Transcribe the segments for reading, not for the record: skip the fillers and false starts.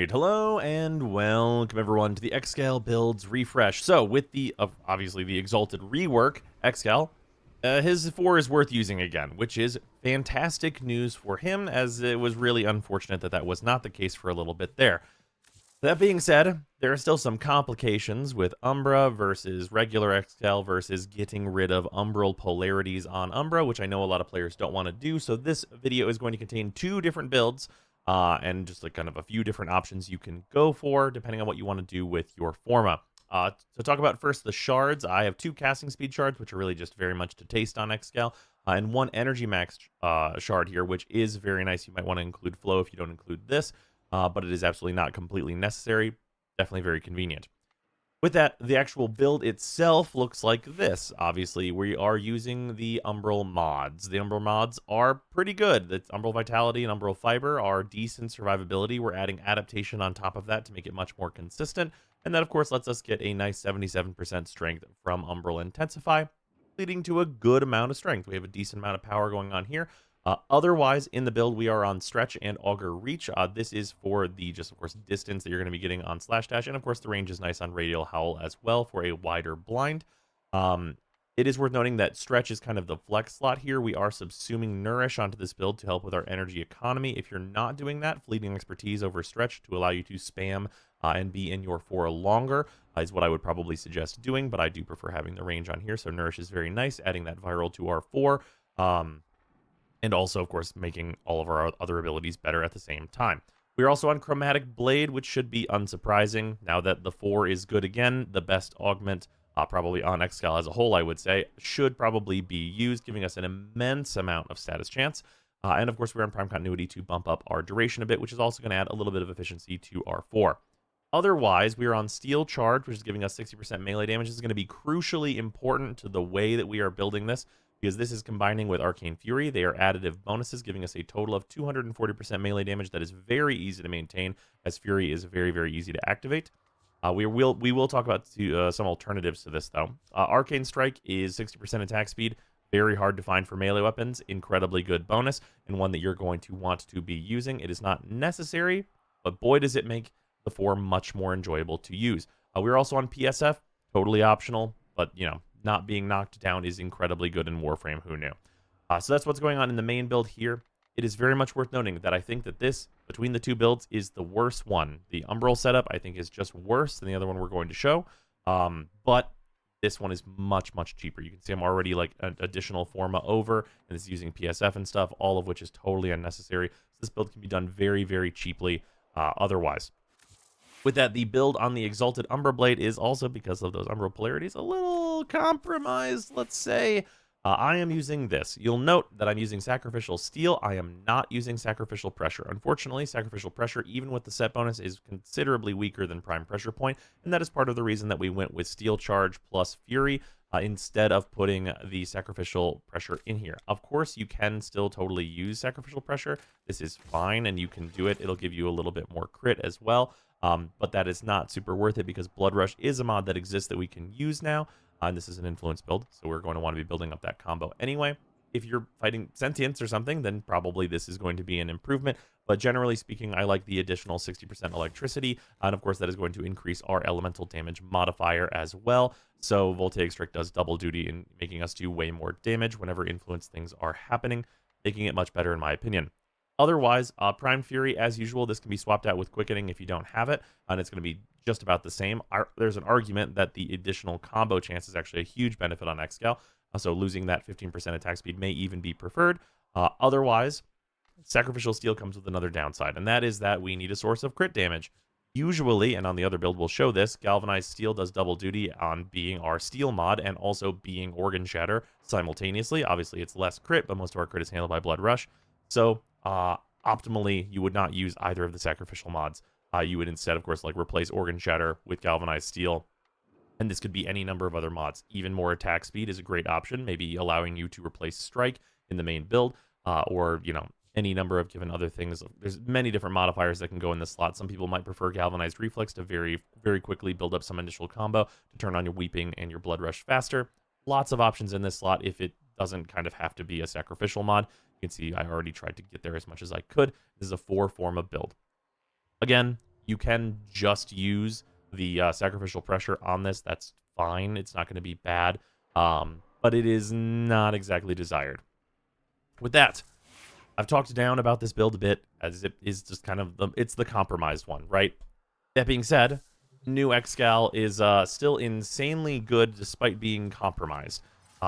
Alright, hello and welcome everyone to the Excal builds refresh. So with the, obviously the Exalted rework, Excal, his 4 is worth using again, which is fantastic news for him, as it was really unfortunate that that was not the case for a little bit there. That being said, there are still some complications with Umbra versus regular Excal versus getting rid of Umbral polarities on Umbra, which I know a lot of players don't want to do. So this video is going to contain 2 different builds and just like kind of a few different options you can go for depending on what you want to do with your forma. To talk about first the shards, I have 2 casting speed shards, which are really just very much to taste on Excal, and 1 energy max shard here, which is very nice. You might want to include flow if you don't include this. But it is absolutely not completely necessary. Definitely very convenient. With that, the actual build itself looks like this. Obviously, we are using the Umbral mods. The Umbral mods are pretty good. The Umbral Vitality and Umbral Fiber are decent survivability. We're adding adaptation on top of that to make it much more consistent. And that, of course, lets us get a nice 77% strength from Umbral Intensify, leading to a good amount of strength. We have a decent amount of power going on here. Otherwise, in the build, we are on Stretch and Augur Reach. This is for the, just of course, distance that you're going to be getting on Slash Dash. And of course, the range is nice on Radial Howl as well for a wider blind. It is worth noting that Stretch is kind of the flex slot here. We are subsuming Nourish onto this build to help with our energy economy. If you're not doing that, Fleeting Expertise over Stretch to allow you to spam and be in your 4 longer is what I would probably suggest doing. But I do prefer having the range on here. So Nourish is very nice, adding that viral to our 4. And also, of course, making all of our other abilities better at the same time. We're also on Chromatic Blade, which should be unsurprising. Now that the 4 is good again, the best augment, probably on Excal as a whole, I would say, should probably be used, giving us an immense amount of status chance. And of course, we're on Prime Continuity to bump up our duration a bit, which is also going to add a little bit of efficiency to our 4. Otherwise, we are on Steel Charge, which is giving us 60% melee damage. This is going to be crucially important to the way that we are building this, because this is combining with Arcane Fury. They are additive bonuses, giving us a total of 240% melee damage that is very easy to maintain, as Fury is very, very easy to activate. We will talk about some alternatives to this, though. Arcane Strike is 60% attack speed, very hard to find for melee weapons, incredibly good bonus, and one that you're going to want to be using. It is not necessary, but boy does it make the 4 much more enjoyable to use. We're also on PSF, totally optional, but, you know, not being knocked down is incredibly good in Warframe, who knew? So that's what's going on in the main build here. It is very much worth noting that I think that this, between the 2 builds, is the worst one. The Umbral setup, I think, is just worse than the other one we're going to show. But this one is much, much cheaper. You can see I'm already like an additional forma over, and it's using PSF and stuff, all of which is totally unnecessary. So this build can be done very, very cheaply otherwise. With that, the build on the Exalted Umbra Blade is also, because of those Umbral polarities, a little compromised, let's say. I am using this. You'll note that I'm using Sacrificial Steel. I am not using Sacrificial Pressure. Unfortunately, Sacrificial Pressure, even with the set bonus, is considerably weaker than Prime Pressure Point, and that is part of the reason that we went with Steel Charge plus Fury instead of putting the Sacrificial Pressure in here. Of course, you can still totally use Sacrificial Pressure. This is fine, and you can do it. It'll give you a little bit more crit as well. But that is not super worth it, because Blood Rush is a mod that exists that we can use now. And this is an influence build, so we're going to want to be building up that combo anyway. If you're fighting Sentience or something, then probably this is going to be an improvement. But generally speaking, I like the additional 60% electricity. And of course, that is going to increase our elemental damage modifier as well. So Voltaic Strike does double duty in making us do way more damage whenever influence things are happening, making it much better in my opinion. Otherwise, Prime Fury, as usual, this can be swapped out with Quickening if you don't have it, and it's going to be just about the same. There's an argument that the additional combo chance is actually a huge benefit on Excal, so losing that 15% attack speed may even be preferred. Otherwise, Sacrificial Steel comes with another downside, and that is that we need a source of crit damage. Usually, and on the other build we'll show this, Galvanized Steel does double duty on being our Steel mod and also being Organ Shatter simultaneously. Obviously, it's less crit, but most of our crit is handled by Blood Rush. So, optimally, you would not use either of the sacrificial mods. You would instead, of course, like replace Organ Shatter with Galvanized Steel. And this could be any number of other mods. Even more attack speed is a great option, maybe allowing you to replace Strike in the main build, or, you know, any number of given other things. There's many different modifiers that can go in this slot. Some people might prefer Galvanized Reflex to very, very quickly build up some initial combo to turn on your Weeping and your Blood Rush faster. Lots of options in this slot if it doesn't kind of have to be a sacrificial mod. You can see I already tried to get there as much as I could. This is a 4 forma build. Again, You can just use the sacrificial pressure on this. That's fine. It's not going to be bad, but it is not exactly desired. With that, I've talked down about this build a bit, as it is just kind of it's the compromised one, right? That being said, new Excal is still insanely good despite being compromised.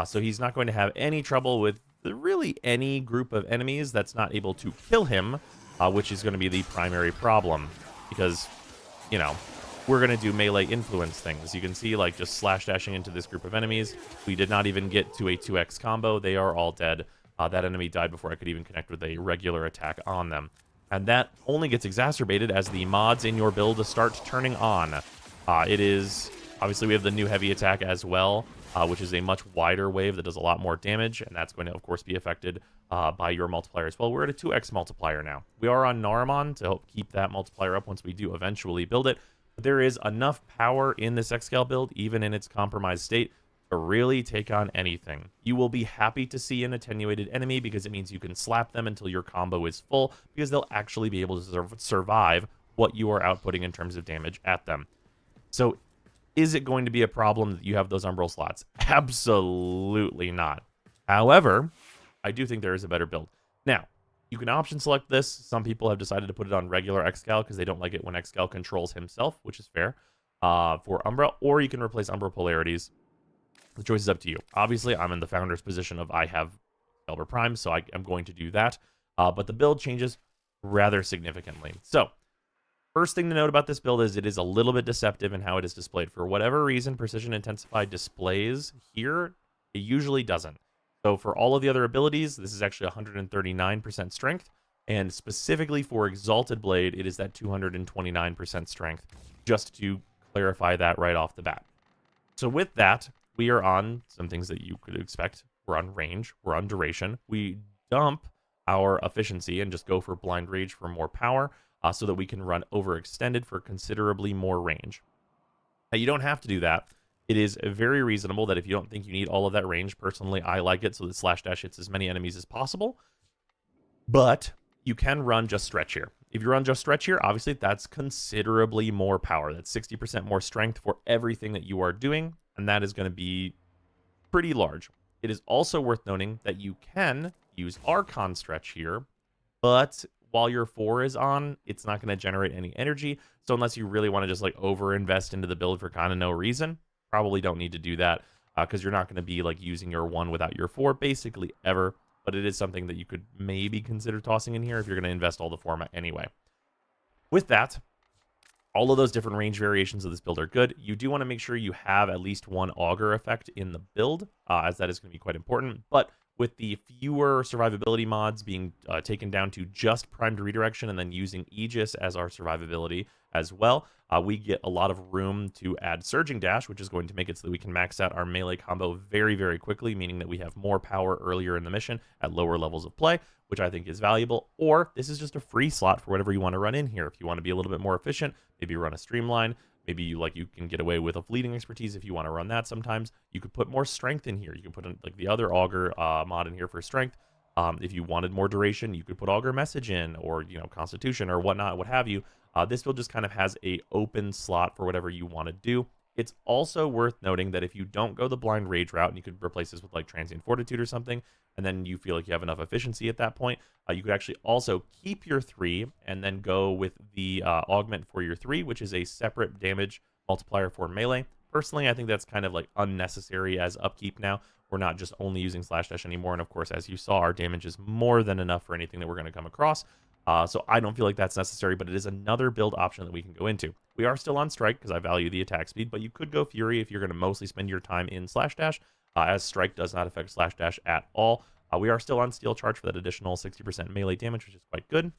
So he's not going to have any trouble with really any group of enemies that's not able to kill him, which is going to be the primary problem. Because, you know, we're going to do melee influence things. You can see, like, just slash dashing into this group of enemies. We did not even get to a 2x combo. They are all dead. That enemy died before I could even connect with a regular attack on them. And that only gets exacerbated as the mods in your build start turning on. It is, obviously we have the new heavy attack as well, which is a much wider wave that does a lot more damage, and that's going to, of course, be affected by your multiplier as well. We're at a 2x multiplier now. We are on Naramon to help keep that multiplier up once we do eventually build it. But there is enough power in this Excal build, even in its compromised state, to really take on anything. You will be happy to see an attenuated enemy because it means you can slap them until your combo is full, because they'll actually be able to survive what you are outputting in terms of damage at them. So is it going to be a problem that you have those umbral slots? Absolutely not. However, I do think there is a better build. Now, you can option select this. Some people have decided to put it on regular Excal because they don't like it when Excal controls himself, which is fair, for Umbra, or you can replace Umbra polarities. The choice is up to you. Obviously, I'm in the founder's position of I have Excalibur Prime, so I am going to do that. But the build changes rather significantly. So, first thing to note about this build is it is a little bit deceptive in how it is displayed. For whatever reason, Precision Intensified displays here, it usually doesn't. So for all of the other abilities, this is actually 139% strength. And specifically for Exalted Blade, it is that 229% strength, just to clarify that right off the bat. So with that, we are on some things that you could expect. We're on range, we're on duration. We dump our efficiency and just go for Blind Rage for more power, so that we can run overextended for considerably more range. Now, you don't have to do that. It is very reasonable that if you don't think you need all of that range, personally, I like it so that Slash Dash hits as many enemies as possible. But you can run just Stretch here. If you run just Stretch here, obviously that's considerably more power. That's 60% more strength for everything that you are doing, and that is going to be pretty large. It is also worth noting that you can use Archon Stretch here, but while your 4 is on, it's not going to generate any energy. So unless you really want to just like over-invest into the build for kind of no reason, probably don't need to do that, because you're not going to be like using your 1 without your 4 basically ever. But it is something that you could maybe consider tossing in here if you're going to invest all the format anyway. With that, all of those different range variations of this build are good. You do want to make sure you have at least one auger effect in the build, as that is going to be quite important. But with the fewer survivability mods being taken down to just primed redirection and then using Aegis as our survivability as well, we get a lot of room to add Surging Dash, which is going to make it so that we can max out our melee combo very, very quickly, meaning that we have more power earlier in the mission at lower levels of play, which I think is valuable. Or this is just a free slot for whatever you want to run in here. If you want to be a little bit more efficient, maybe run a Streamline. Maybe you can get away with a fleeting expertise if you want to run that sometimes. You could put more strength in here. You can put in like the other auger mod in here for strength. If you wanted more duration, you could put auger message in, or constitution or whatnot, what have you. This build just kind of has a open slot for whatever you want to do. It's also worth noting that if you don't go the Blind Rage route, and you could replace this with like Transient Fortitude or something, and then you feel like you have enough efficiency at that point, you could actually also keep your 3 and then go with the Augment for your 3, which is a separate damage multiplier for melee. Personally, I think that's kind of like unnecessary as upkeep now. We're not just only using Slash Dash anymore, and of course, as you saw, our damage is more than enough for anything that we're going to come across. So I don't feel like that's necessary, but it is another build option that we can go into. We are still on Strike because I value the attack speed, but you could go Fury if you're going to mostly spend your time in Slash Dash, as Strike does not affect Slash Dash at all. We are still on Steel Charge for that additional 60% melee damage, which is quite good.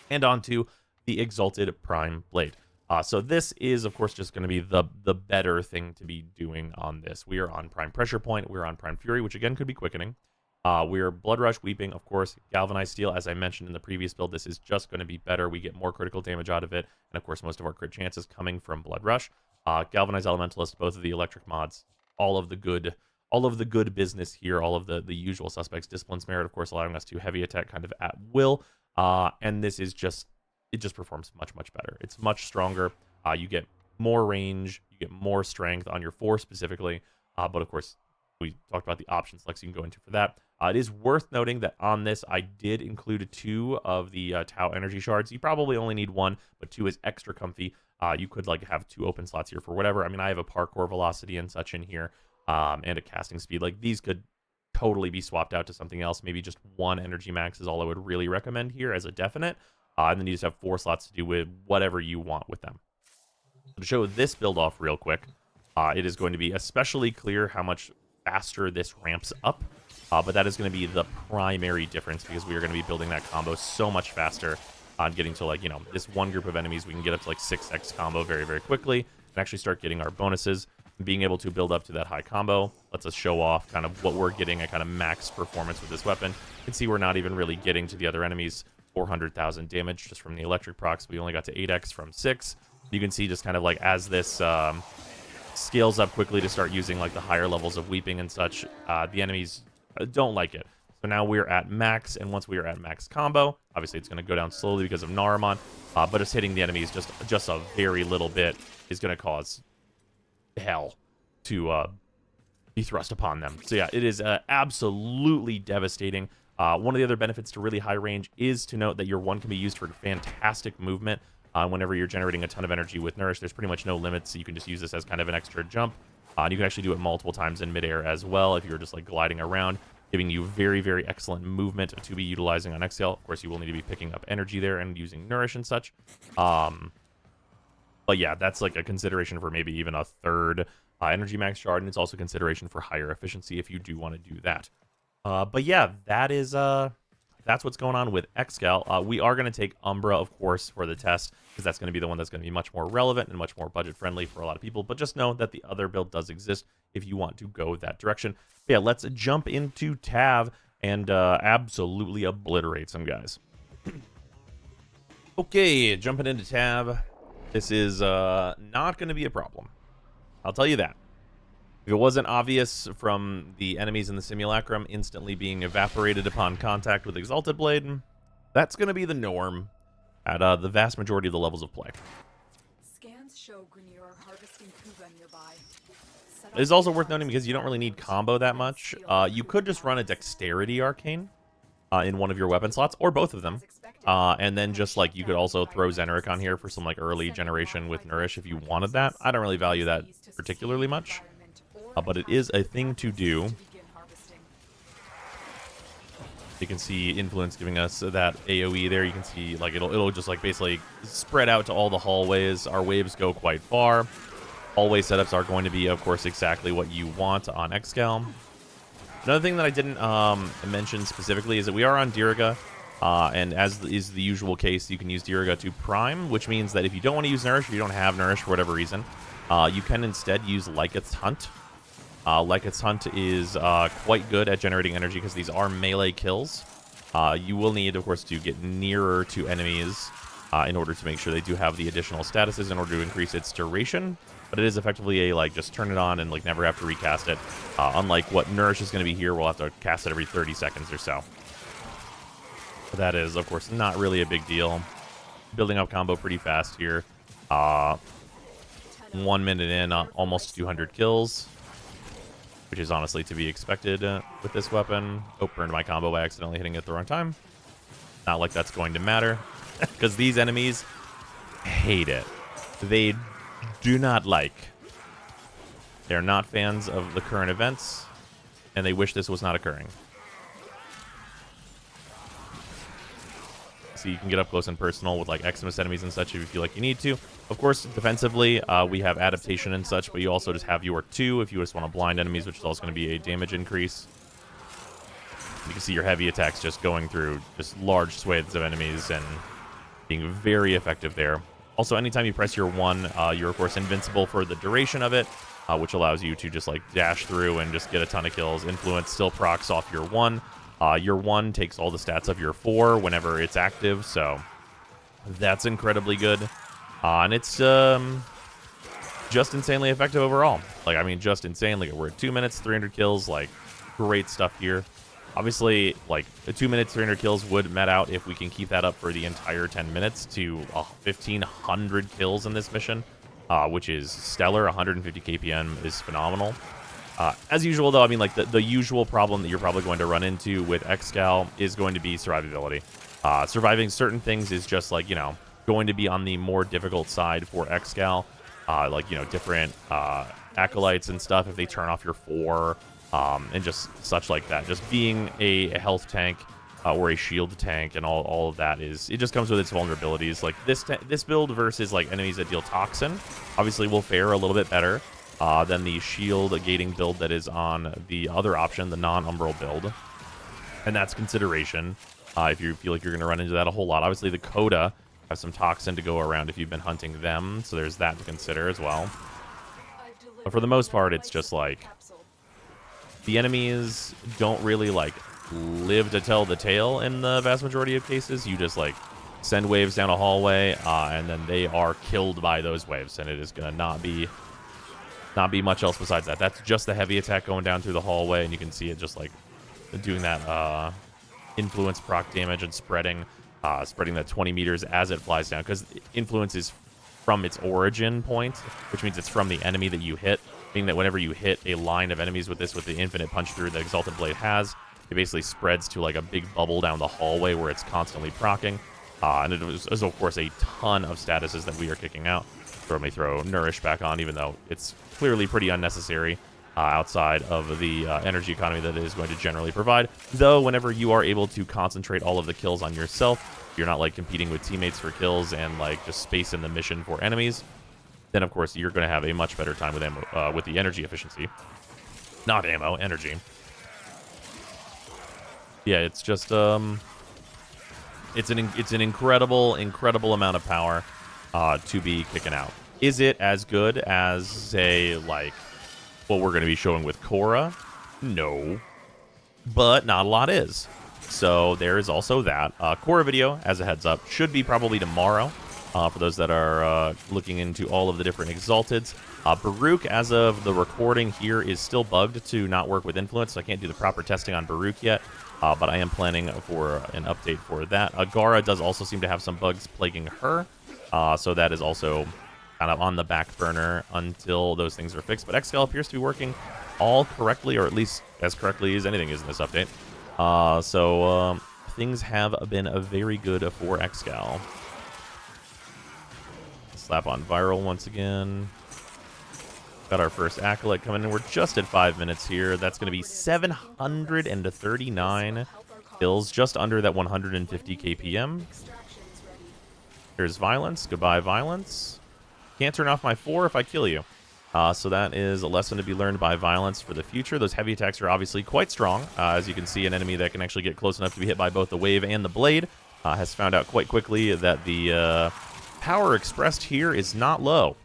And on to the Exalted Prime Blade. So this is, of course, just going to be the better thing to be doing on this. We are on Prime Pressure Point. We're on Prime Fury, which again could be quickening. We're Blood Rush, Weeping, of course, Galvanized Steel. As I mentioned in the previous build, this is just going to be better. We get more critical damage out of it. And of course, most of our crit chances coming from Blood Rush. Galvanized Elementalist, both of the electric mods, all of the good business here, all of the usual suspects. Discipline's Merit, of course, allowing us to heavy attack kind of at will. And this is just it just performs much, much better. It's much stronger. You get more range, you get more strength on your 4 specifically. But of course, we talked about the option selects you can go into for that. It is worth noting that on this, I did include 2 of the Tau energy shards. You probably only need 1, but 2 is extra comfy. You could like have 2 open slots here for whatever. I mean, I have a parkour velocity and such in here, and a casting speed. Like these could totally be swapped out to something else. Maybe just 1 energy max is all I would really recommend here as a definite. And then you just have 4 slots to do with whatever you want with them. To show this build off real quick, it is going to be especially clear how much faster this ramps up. But that is going to be the primary difference because we are going to be building that combo so much faster. Getting to like, this one group of enemies, we can get up to like 6x combo very, very quickly and actually start getting our bonuses. Being able to build up to that high combo lets us show off kind of what we're getting at kind of max performance with this weapon. You can see we're not even really getting to the other enemies. 400,000 damage just from the electric procs. We only got to 8x from 6. You can see just kind of like as this scales up quickly to start using like the higher levels of weeping and such, the enemies don't like it. So now we're at max, and once we are at max combo, obviously it's going to go down slowly because of Naramon, but us hitting the enemies just a very little bit is going to cause hell to be thrust upon them. So yeah, it is absolutely devastating. One of the other benefits to really high range is to note that your 1 can be used for fantastic movement. Whenever you're generating a ton of energy with Nourish, there's pretty much no limits, so you can just use this as kind of an extra jump. And you can actually do it multiple times in midair as well if you're just like gliding around, giving you very, very excellent movement to be utilizing on Excal. Of course, you will need to be picking up energy there and using Nourish and such. But yeah, that's like a consideration for maybe even a 3rd energy max shard, and it's also consideration for higher efficiency if you do want to do that. But yeah, that is that's what's going on with Excal. We are going to take Umbra, of course, for the test, because that's going to be the one that's going to be much more relevant and much more budget-friendly for a lot of people. But just know that the other build does exist if you want to go that direction. But yeah, let's jump into Tav and absolutely obliterate some guys. Okay, jumping into Tav. This is not going to be a problem. I'll tell you that. If it wasn't obvious from the enemies in the simulacrum instantly being evaporated upon contact with Exalted Blade, that's going to be the norm at the vast majority of the levels of play. Scans show Grenier are harvesting Kuva nearby. It is also worth noting because you don't really need combo that much. You could just run a Dexterity Arcane in one of your weapon slots, or both of them. And then just like you could also throw Zenric on here for some like early generation with Nourish if you wanted that. I don't really value that particularly much. But it is a thing to do. You can see Influence giving us that AoE there. You can see like it'll just like basically spread out to all the hallways. Our waves go quite far. Hallway setups are going to be, of course, exactly what you want on Excal. Another thing that I didn't mention specifically is that we are on Diriga. And as is the usual case, you can use Diriga to prime, which means that if you don't want to use Nourish, or you don't have Nourish for whatever reason, you can instead use Lyceth's Hunt. Lyceth's Hunt is quite good at generating energy because these are melee kills. You will need, of course, to get nearer to enemies in order to make sure they do have the additional statuses in order to increase its duration. But it is effectively a, like, just turn it on and, like, never have to recast it. Unlike what Nourish is going to be here, we'll have to cast it every 30 seconds or so. But that is, of course, not really a big deal. Building up combo pretty fast here. 1 minute in, almost 200 kills. Which is honestly to be expected with this weapon. Oh, burned my combo by accidentally hitting it at the wrong time. Not like that's going to matter. Because these enemies hate it. They do not like. They're not fans of the current events. And they wish this was not occurring. So you can get up close and personal with like Xmas enemies and such if you feel like you need to. Of course, defensively, we have adaptation and such, but you also just have your 2 if you just want to blind enemies, which is also going to be a damage increase. You can see your heavy attacks just going through just large swathes of enemies and being very effective there. Also, anytime you press your 1, you're of course invincible for the duration of it, which allows you to just like dash through and just get a ton of kills. Influence still procs off your 1. Your 1 takes all the stats of your 4 whenever it's active, so that's incredibly good. And it's just insanely effective overall. Like, I mean, just insane. Like, we're at 2 minutes, 300 kills. Like, great stuff here. Obviously, like, the 2 minutes 300 kills would met out if we can keep that up for the entire 10 minutes to 1,500 kills in this mission, which is stellar. 150 KPM is phenomenal. As usual, though, I mean, like, the usual problem that you're probably going to run into with Excal is going to be survivability. Surviving certain things is just, like, you know, going to be on the more difficult side for Excal. Like, you know, different acolytes and stuff, if they turn off your 4, and just such like that. Just being a health tank or a shield tank and all of that it just comes with its vulnerabilities. Like, this build versus, like, enemies that deal Toxin obviously will fare a little bit better than the shield gating build that is on the other option, the non-Umbral build. And that's consideration if you feel like you're going to run into that a whole lot. Obviously, the Coda have some Toxin to go around if you've been hunting them, so there's that to consider as well. But for the most part, it's just like the enemies don't really, like, live to tell the tale in the vast majority of cases. You just, like, send waves down a hallway, and then they are killed by those waves, and it is gonna not be much else besides that. That's just the heavy attack going down through the hallway, and you can see it just, like, doing that influence proc damage and spreading that 20 meters as it flies down, because influence is from its origin point, which means it's from the enemy that you hit, meaning that whenever you hit a line of enemies with the infinite punch through that Exalted Blade has, it basically spreads to, like, a big bubble down the hallway where it's constantly proccing. And it is, of course, a ton of statuses that we are kicking out. Let me throw Nourish back on, even though it's clearly pretty unnecessary outside of the energy economy that it is going to generally provide. Though, whenever you are able to concentrate all of the kills on yourself, you're not, like, competing with teammates for kills and, like, just space in the mission for enemies, then, of course, you're going to have a much better time with ammo, with the energy efficiency. Not ammo, energy. Yeah, it's just, it's an incredible amount of power to be kicking out. Is it as good as, say, like, what we're going to be showing with Korra? No. But not a lot is. So there is also that. Korra video, as a heads up, should be probably tomorrow for those that are looking into all of the different Exalteds. Baruch, as of the recording here, is still bugged to not work with Influence, so I can't do the proper testing on Baruch yet. But I am planning for an update for that. Gara does also seem to have some bugs plaguing her. So that is also kind of on the back burner until those things are fixed. But Excal appears to be working all correctly, or at least as correctly as anything is in this update. So things have been very good for Excal. Slap on Viral once again. Got our first Acolyte coming in. We're just at 5 minutes here. That's going to be 739 kills, just under that 150 KPM. Here's Violence. Goodbye, Violence. Can't turn off my 4 if I kill you. So that is a lesson to be learned by Violence for the future. Those heavy attacks are obviously quite strong. As you can see, an enemy that can actually get close enough to be hit by both the wave and the blade has found out quite quickly that the power expressed here is not low.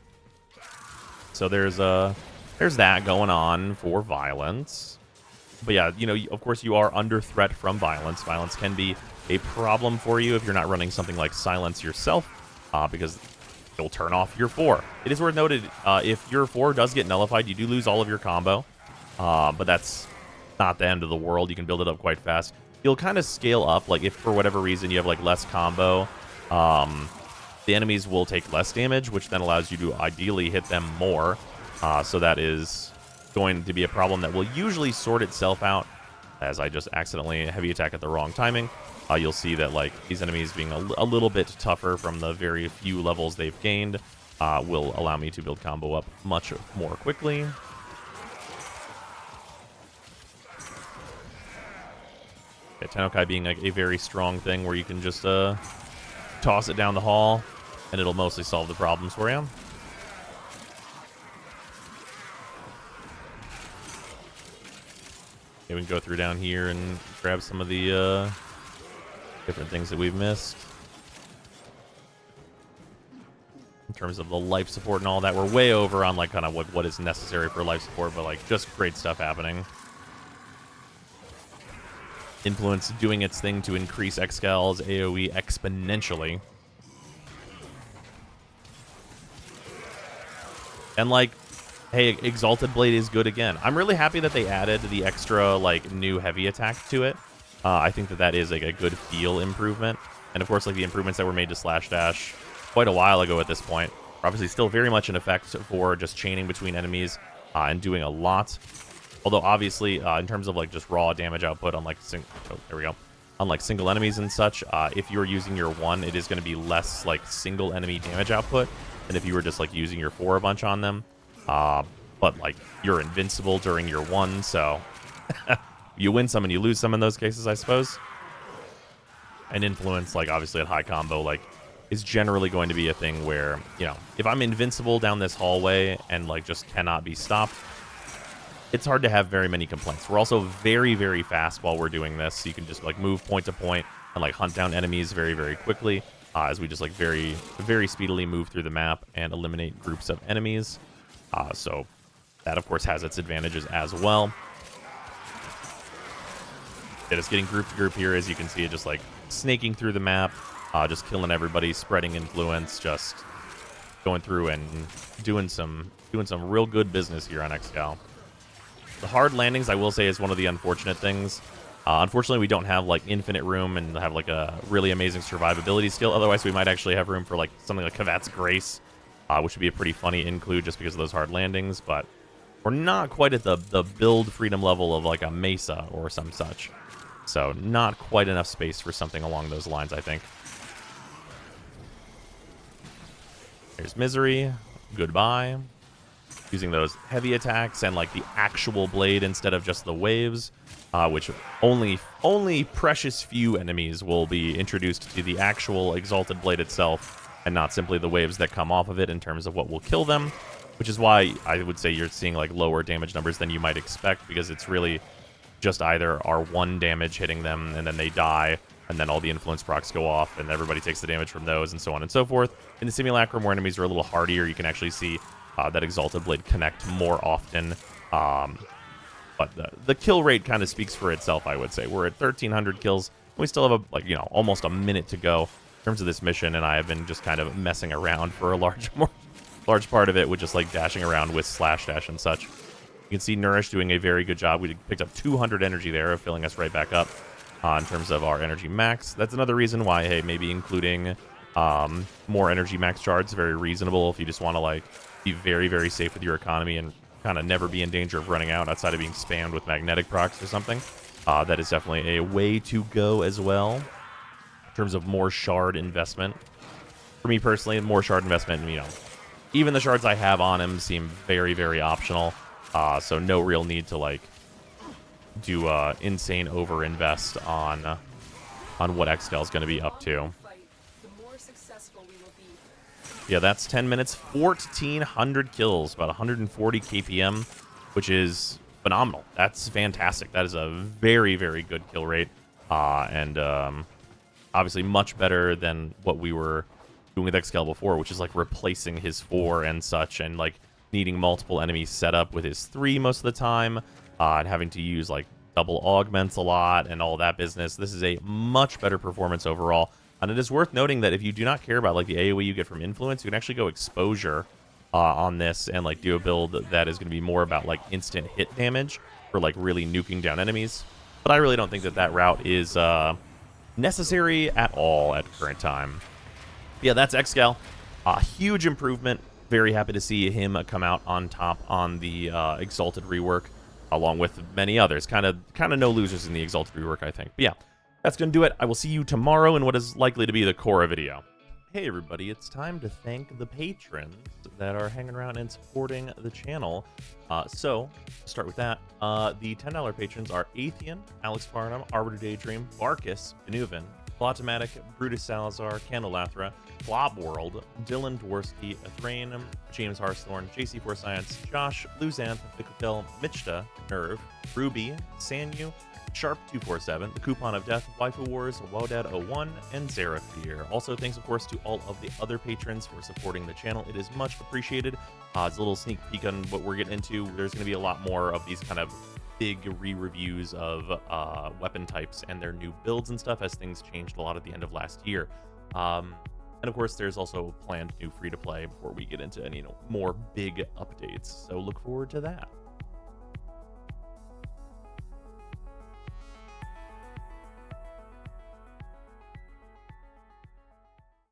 So there's that going on for Violence. But yeah, you know, of course you are under threat from Violence. Violence can be a problem for you if you're not running something like Silence yourself, because it'll turn off your 4. It is worth noted, if your 4 does get nullified, you do lose all of your combo. But that's not the end of the world. You can build it up quite fast. You'll kind of scale up, like if for whatever reason you have, like, less combo, the enemies will take less damage, which then allows you to ideally hit them more. So that is going to be a problem that will usually sort itself out, as I just accidentally heavy attack at the wrong timing. You'll see that, like, these enemies being a little bit tougher from the very few levels they've gained will allow me to build combo up much more quickly. Yeah, Tennokai being, like, a very strong thing where you can just toss it down the hall and it'll mostly solve the problems for you. Okay, we can go through down here and grab some of the different things that we've missed. In terms of the life support and all that, we're way over on, like, kind of what is necessary for life support, but, like, just great stuff happening. Influence doing its thing to increase Excal's AoE exponentially. And, like, hey, Exalted Blade is good again. I'm really happy that they added the extra, like, new heavy attack to it. I think that that is, like, a good feel improvement. And, of course, like, the improvements that were made to Slash Dash quite a while ago at this point are obviously still very much in effect for just chaining between enemies and doing a lot. Although, obviously, in terms of, like, just raw damage output on, like, there we go. On, like, single enemies and such, if you're using your 1, it is going to be less, like, single enemy damage output than if you were just, like, using your 4 a bunch on them. But, like, you're invincible during your 1, so you win some and you lose some in those cases, I suppose. And influence, like, obviously at high combo, like, is generally going to be a thing where, you know, if I'm invincible down this hallway and, like, just cannot be stopped, it's hard to have very many complaints. We're also very, very fast while we're doing this. So you can just, like, move point to point and, like, hunt down enemies very, very quickly as we just, like, very, very speedily move through the map and eliminate groups of enemies. So that, of course, has its advantages as well. Yeah, just getting group to group here, as you can see, just, like, snaking through the map, just killing everybody, spreading influence, just going through and doing some real good business here on Excal. The hard landings, I will say, is one of the unfortunate things. Unfortunately, we don't have, like, infinite room and have, like, a really amazing survivability skill. Otherwise, we might actually have room for, like, something like Kavat's Grace, which would be a pretty funny include just because of those hard landings. But we're not quite at the build freedom level of, like, a Mesa or some such. So not quite enough space for something along those lines, I think. There's Misery. Goodbye. Using those heavy attacks and, like, the actual blade instead of just the waves, which only precious few enemies will be introduced to the actual Exalted Blade itself, and not simply the waves that come off of it in terms of what will kill them, which is why I would say you're seeing, like, lower damage numbers than you might expect, because it's really just either our 1 damage hitting them and then they die, and then all the influence procs go off and everybody takes the damage from those, and so on and so forth. In the Simulacrum, where enemies are a little hardier, you can actually see that Exalted Blade connect more often. But the kill rate kind of speaks for itself, I would say. We're at 1,300 kills. We still have, almost a minute to go in terms of this mission, and I have been just kind of messing around for a large part of it with just, like, dashing around with Slash Dash and such. You can see Nourish doing a very good job. We picked up 200 energy there, filling us right back up in terms of our energy max. That's another reason why, hey, maybe including more energy max shards, very reasonable if you just want to, like, be very, very safe with your economy and kind of never be in danger of running out outside of being spammed with magnetic procs or something. That is definitely a way to go as well in terms of more shard investment. For me personally, more shard investment, even the shards I have on him seem very, very optional. So no real need to, like, do insane over-invest on what Excal is going to be up to. Yeah, that's 10 minutes, 1,400 kills, about 140 KPM, which is phenomenal. That's fantastic. That is a very, very good kill rate, and obviously much better than what we were doing with Excal before, which is, like, replacing his 4 and such, and, like, needing multiple enemies set up with his 3 most of the time, and having to use, like, double augments a lot and all that business. This is a much better performance overall. And it is worth noting that if you do not care about, like, the AoE you get from influence, you can actually go exposure on this and, like, do a build that is going to be more about, like, instant hit damage for, like, really nuking down enemies. But I really don't think that route is necessary at all at current time. Yeah, that's Excal. Huge improvement. Very happy to see him come out on top on the Exalted rework, along with many others. Kind of no losers in the Exalted rework, I think. But yeah, that's going to do it. I will see you tomorrow in what is likely to be the Korra video. Hey everybody, it's time to thank the patrons that are hanging around and supporting the channel. So, to start with that, the $10 patrons are Atheon, Alex Farnham, Arbiter Daydream, Barkus, Benuven, Plotomatic, Brutus Salazar, Candelathra, Blob World, Dylan Dworsky, Athrain, James Harthorn, JC4 Science, Josh, Luzanth, Vicotel, Michta, Nerve, Ruby, Sanyu, Sharp247, The Coupon of Death, Waifu Wars, Wodad01, and Zeraphir. Also, thanks, of course, to all of the other patrons for supporting the channel. It is much appreciated. It's a little sneak peek on what we're getting into. There's going to be a lot more of these kind of big re-reviews of weapon types and their new builds and stuff, as things changed a lot at the end of last year. And And of course, there's also planned new free-to-play before we get into any more big updates. So look forward to that.